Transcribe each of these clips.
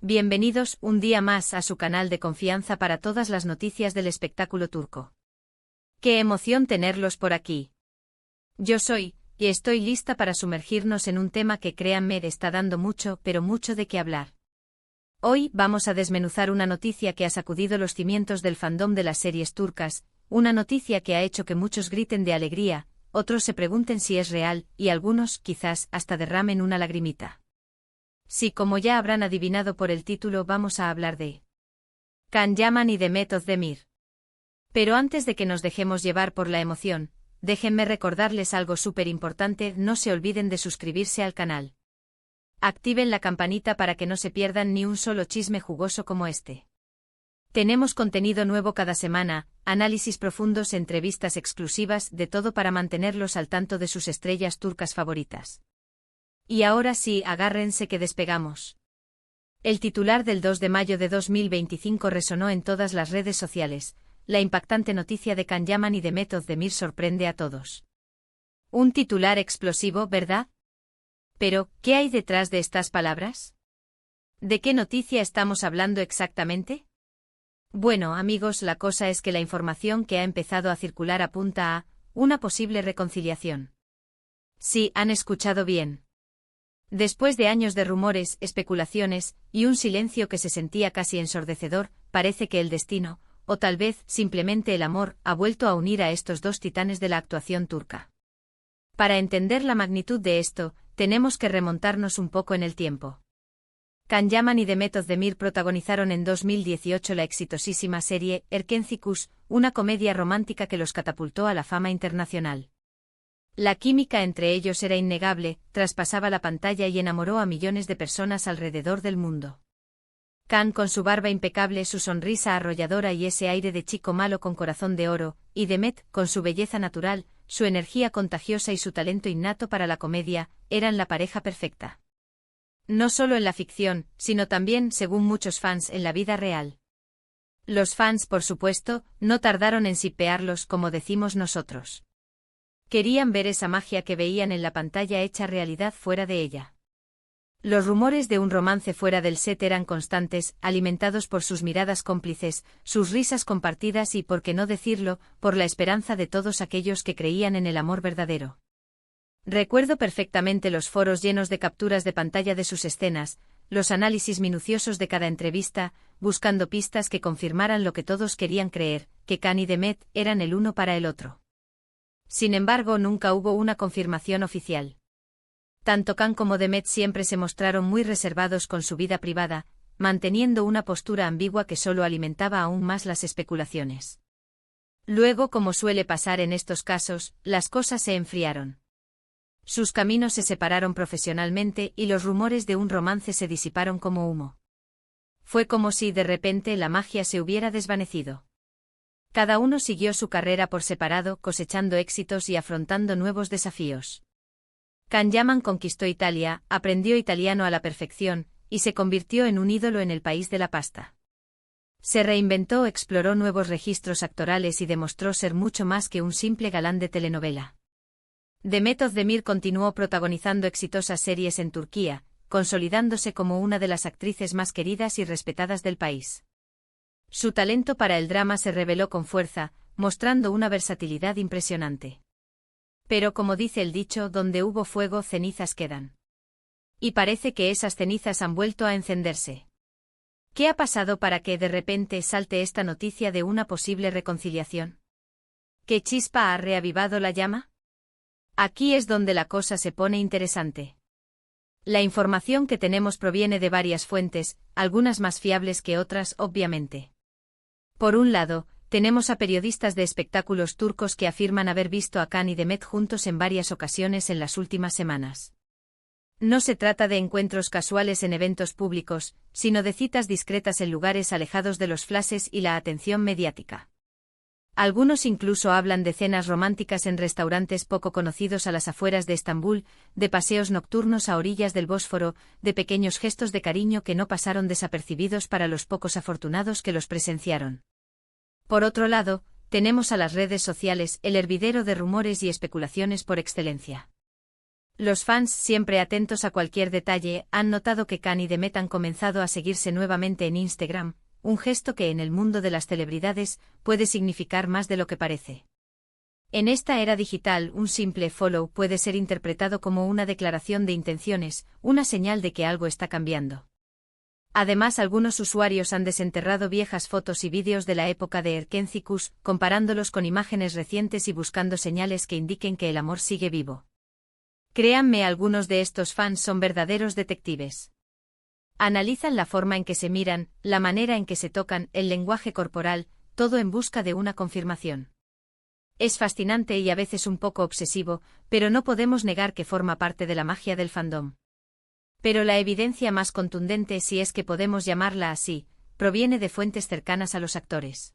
Bienvenidos un día más a su canal de confianza para todas las noticias del espectáculo turco. ¡Qué emoción tenerlos por aquí! Yo soy, y estoy lista para sumergirnos en un tema que créanme está dando mucho, pero mucho de qué hablar. Hoy vamos a desmenuzar una noticia que ha sacudido los cimientos del fandom de las series turcas, una noticia que ha hecho que muchos griten de alegría, otros se pregunten si es real, y algunos, quizás, hasta derramen una lagrimita. Sí, como ya habrán adivinado por el título, vamos a hablar de Can Yaman y Demet Özdemir. Pero antes de que nos dejemos llevar por la emoción, déjenme recordarles algo súper importante: no se olviden de suscribirse al canal. Activen la campanita para que no se pierdan ni un solo chisme jugoso como este. Tenemos contenido nuevo cada semana, análisis profundos, entrevistas exclusivas, de todo para mantenerlos al tanto de sus estrellas turcas favoritas. Y ahora sí, agárrense que despegamos. El titular del 2 de mayo de 2025 resonó en todas las redes sociales. La impactante noticia de Can Yaman y Demet Özdemir sorprende a todos. Un titular explosivo, ¿verdad? Pero, ¿qué hay detrás de estas palabras? ¿De qué noticia estamos hablando exactamente? Bueno, amigos, la cosa es que la información que ha empezado a circular apunta a una posible reconciliación. Sí, han escuchado bien. Después de años de rumores, especulaciones, y un silencio que se sentía casi ensordecedor, parece que el destino, o tal vez simplemente el amor, ha vuelto a unir a estos dos titanes de la actuación turca. Para entender la magnitud de esto, tenemos que remontarnos un poco en el tiempo. Can Yaman y Demet Özdemir protagonizaron en 2018 la exitosísima serie Erkenci, una comedia romántica que los catapultó a la fama internacional. La química entre ellos era innegable, traspasaba la pantalla y enamoró a millones de personas alrededor del mundo. Can, con su barba impecable, su sonrisa arrolladora y ese aire de chico malo con corazón de oro, y Demet, con su belleza natural, su energía contagiosa y su talento innato para la comedia, eran la pareja perfecta. No solo en la ficción, sino también, según muchos fans, en la vida real. Los fans, por supuesto, no tardaron en shippearlos, como decimos nosotros. Querían ver esa magia que veían en la pantalla hecha realidad fuera de ella. Los rumores de un romance fuera del set eran constantes, alimentados por sus miradas cómplices, sus risas compartidas y, por qué no decirlo, por la esperanza de todos aquellos que creían en el amor verdadero. Recuerdo perfectamente los foros llenos de capturas de pantalla de sus escenas, los análisis minuciosos de cada entrevista, buscando pistas que confirmaran lo que todos querían creer, que Can y Demet eran el uno para el otro. Sin embargo, nunca hubo una confirmación oficial. Tanto Can como Demet siempre se mostraron muy reservados con su vida privada, manteniendo una postura ambigua que solo alimentaba aún más las especulaciones. Luego, como suele pasar en estos casos, las cosas se enfriaron. Sus caminos se separaron profesionalmente y los rumores de un romance se disiparon como humo. Fue como si de repente la magia se hubiera desvanecido. Cada uno siguió su carrera por separado, cosechando éxitos y afrontando nuevos desafíos. Can Yaman conquistó Italia, aprendió italiano a la perfección, y se convirtió en un ídolo en el país de la pasta. Se reinventó, exploró nuevos registros actorales y demostró ser mucho más que un simple galán de telenovela. Demet Özdemir continuó protagonizando exitosas series en Turquía, consolidándose como una de las actrices más queridas y respetadas del país. Su talento para el drama se reveló con fuerza, mostrando una versatilidad impresionante. Pero como dice el dicho, donde hubo fuego, cenizas quedan. Y parece que esas cenizas han vuelto a encenderse. ¿Qué ha pasado para que de repente salte esta noticia de una posible reconciliación? ¿Qué chispa ha reavivado la llama? Aquí es donde la cosa se pone interesante. La información que tenemos proviene de varias fuentes, algunas más fiables que otras, obviamente. Por un lado, tenemos a periodistas de espectáculos turcos que afirman haber visto a Can y Demet juntos en varias ocasiones en las últimas semanas. No se trata de encuentros casuales en eventos públicos, sino de citas discretas en lugares alejados de los flashes y la atención mediática. Algunos incluso hablan de cenas románticas en restaurantes poco conocidos a las afueras de Estambul, de paseos nocturnos a orillas del Bósforo, de pequeños gestos de cariño que no pasaron desapercibidos para los pocos afortunados que los presenciaron. Por otro lado, tenemos a las redes sociales, el hervidero de rumores y especulaciones por excelencia. Los fans, siempre atentos a cualquier detalle, han notado que Khan y Demet han comenzado a seguirse nuevamente en Instagram, un gesto que en el mundo de las celebridades puede significar más de lo que parece. En esta era digital, un simple follow puede ser interpretado como una declaración de intenciones, una señal de que algo está cambiando. Además, algunos usuarios han desenterrado viejas fotos y vídeos de la época de Erkencikus, comparándolos con imágenes recientes y buscando señales que indiquen que el amor sigue vivo. Créanme, algunos de estos fans son verdaderos detectives. Analizan la forma en que se miran, la manera en que se tocan, el lenguaje corporal, todo en busca de una confirmación. Es fascinante y a veces un poco obsesivo, pero no podemos negar que forma parte de la magia del fandom. Pero la evidencia más contundente, si es que podemos llamarla así, proviene de fuentes cercanas a los actores.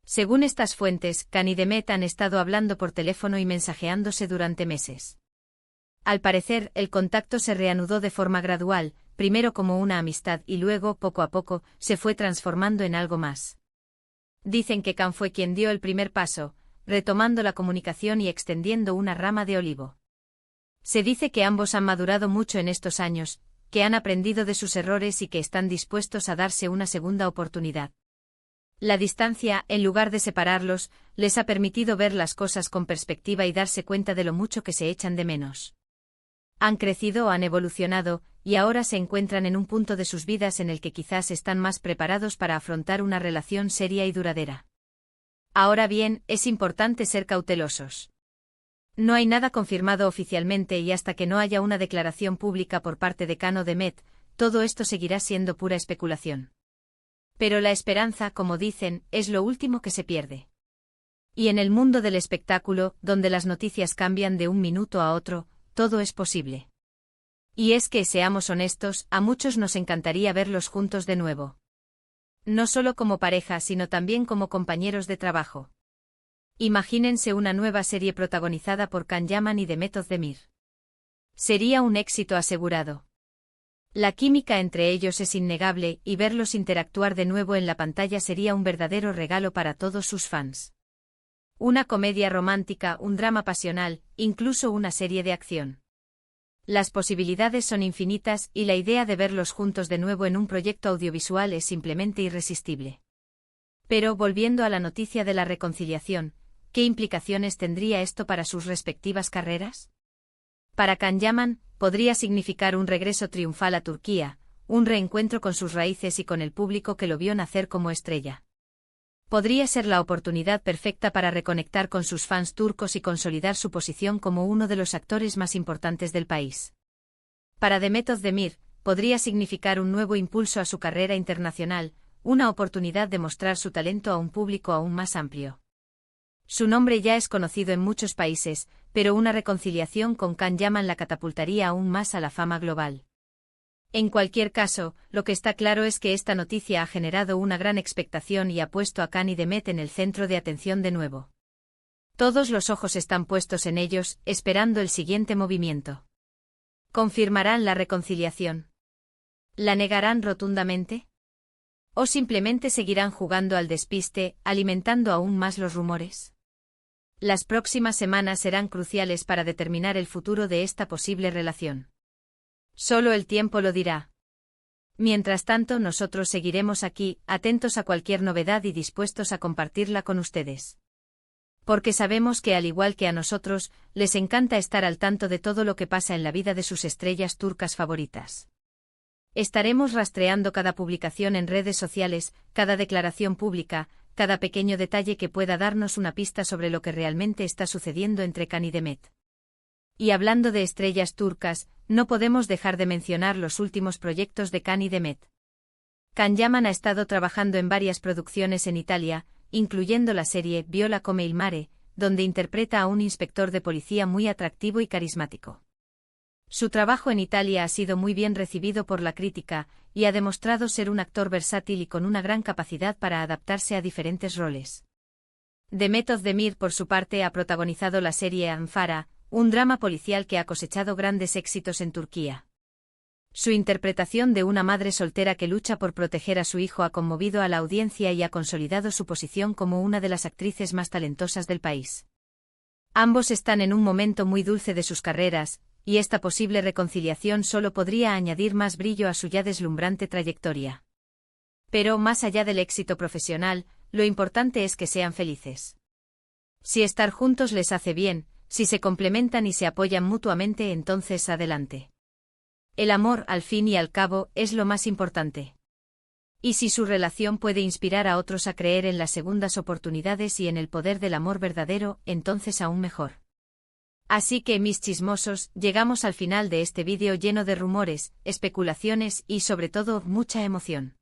Según estas fuentes, Khan y Demet han estado hablando por teléfono y mensajeándose durante meses. Al parecer, el contacto se reanudó de forma gradual, primero como una amistad y luego, poco a poco, se fue transformando en algo más. Dicen que Khan fue quien dio el primer paso, retomando la comunicación y extendiendo una rama de olivo. Se dice que ambos han madurado mucho en estos años, que han aprendido de sus errores y que están dispuestos a darse una segunda oportunidad. La distancia, en lugar de separarlos, les ha permitido ver las cosas con perspectiva y darse cuenta de lo mucho que se echan de menos. Han crecido, han evolucionado, y ahora se encuentran en un punto de sus vidas en el que quizás están más preparados para afrontar una relación seria y duradera. Ahora bien, es importante ser cautelosos. No hay nada confirmado oficialmente y hasta que no haya una declaración pública por parte de Khan o Demet, todo esto seguirá siendo pura especulación. Pero la esperanza, como dicen, es lo último que se pierde. Y en el mundo del espectáculo, donde las noticias cambian de un minuto a otro, todo es posible. Y es que, seamos honestos, a muchos nos encantaría verlos juntos de nuevo. No solo como pareja, sino también como compañeros de trabajo. Imagínense una nueva serie protagonizada por Khan Yaman y Demet Özdemir. Sería un éxito asegurado. La química entre ellos es innegable y verlos interactuar de nuevo en la pantalla sería un verdadero regalo para todos sus fans. Una comedia romántica, un drama pasional, incluso una serie de acción. Las posibilidades son infinitas y la idea de verlos juntos de nuevo en un proyecto audiovisual es simplemente irresistible. Pero volviendo a la noticia de la reconciliación, ¿qué implicaciones tendría esto para sus respectivas carreras? Para Khan Yaman, podría significar un regreso triunfal a Turquía, un reencuentro con sus raíces y con el público que lo vio nacer como estrella. Podría ser la oportunidad perfecta para reconectar con sus fans turcos y consolidar su posición como uno de los actores más importantes del país. Para Demet Özdemir, podría significar un nuevo impulso a su carrera internacional, una oportunidad de mostrar su talento a un público aún más amplio. Su nombre ya es conocido en muchos países, pero una reconciliación con Khan Yaman la catapultaría aún más a la fama global. En cualquier caso, lo que está claro es que esta noticia ha generado una gran expectación y ha puesto a Khan y Demet en el centro de atención de nuevo. Todos los ojos están puestos en ellos, esperando el siguiente movimiento. ¿Confirmarán la reconciliación? ¿La negarán rotundamente? ¿O simplemente seguirán jugando al despiste, alimentando aún más los rumores? Las próximas semanas serán cruciales para determinar el futuro de esta posible relación. Solo el tiempo lo dirá. Mientras tanto, nosotros seguiremos aquí, atentos a cualquier novedad y dispuestos a compartirla con ustedes. Porque sabemos que, al igual que a nosotros, les encanta estar al tanto de todo lo que pasa en la vida de sus estrellas turcas favoritas. Estaremos rastreando cada publicación en redes sociales, cada declaración pública, cada pequeño detalle que pueda darnos una pista sobre lo que realmente está sucediendo entre Khan y Demet. Y hablando de estrellas turcas, no podemos dejar de mencionar los últimos proyectos de Khan y Demet. Khan Yaman ha estado trabajando en varias producciones en Italia, incluyendo la serie Viola come il mare, donde interpreta a un inspector de policía muy atractivo y carismático. Su trabajo en Italia ha sido muy bien recibido por la crítica, y ha demostrado ser un actor versátil y con una gran capacidad para adaptarse a diferentes roles. Demet Özdemir, por su parte, ha protagonizado la serie Anfara, un drama policial que ha cosechado grandes éxitos en Turquía. Su interpretación de una madre soltera que lucha por proteger a su hijo ha conmovido a la audiencia y ha consolidado su posición como una de las actrices más talentosas del país. Ambos están en un momento muy dulce de sus carreras, y esta posible reconciliación solo podría añadir más brillo a su ya deslumbrante trayectoria. Pero más allá del éxito profesional, lo importante es que sean felices. Si estar juntos les hace bien, si se complementan y se apoyan mutuamente, entonces adelante. El amor, al fin y al cabo, es lo más importante. Y si su relación puede inspirar a otros a creer en las segundas oportunidades y en el poder del amor verdadero, entonces aún mejor. Así que, mis chismosos, llegamos al final de este vídeo lleno de rumores, especulaciones y, sobre todo, mucha emoción.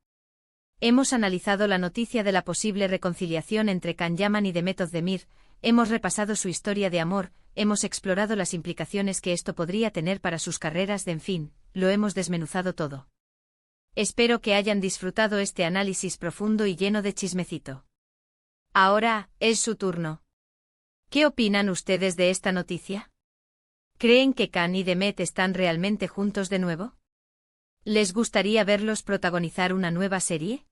Hemos analizado la noticia de la posible reconciliación entre Can Yaman y Demet Özdemir, hemos repasado su historia de amor, hemos explorado las implicaciones que esto podría tener para sus carreras, en fin, lo hemos desmenuzado todo. Espero que hayan disfrutado este análisis profundo y lleno de chismecito. Ahora, es su turno. ¿Qué opinan ustedes de esta noticia? ¿Creen que Can y Demet están realmente juntos de nuevo? ¿Les gustaría verlos protagonizar una nueva serie?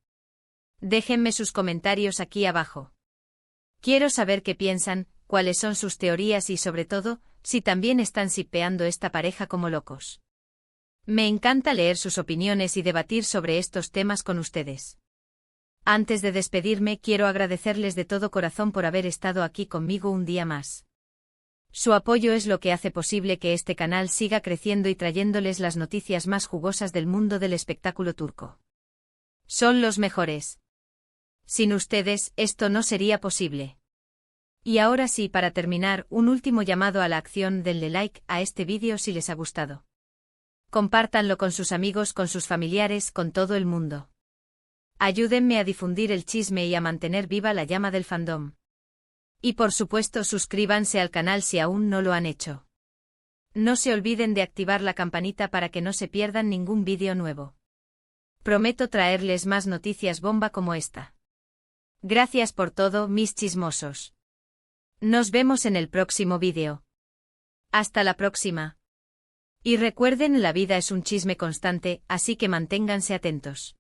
Déjenme sus comentarios aquí abajo. Quiero saber qué piensan, cuáles son sus teorías y sobre todo, si también están shippeando esta pareja como locos. Me encanta leer sus opiniones y debatir sobre estos temas con ustedes. Antes de despedirme, quiero agradecerles de todo corazón por haber estado aquí conmigo un día más. Su apoyo es lo que hace posible que este canal siga creciendo y trayéndoles las noticias más jugosas del mundo del espectáculo turco. Son los mejores. Sin ustedes, esto no sería posible. Y ahora sí, para terminar, un último llamado a la acción: denle like a este vídeo si les ha gustado. Compártanlo con sus amigos, con sus familiares, con todo el mundo. Ayúdenme a difundir el chisme y a mantener viva la llama del fandom. Y por supuesto, suscríbanse al canal si aún no lo han hecho. No se olviden de activar la campanita para que no se pierdan ningún vídeo nuevo. Prometo traerles más noticias bomba como esta. Gracias por todo, mis chismosos. Nos vemos en el próximo vídeo. Hasta la próxima. Y recuerden, la vida es un chisme constante, así que manténganse atentos.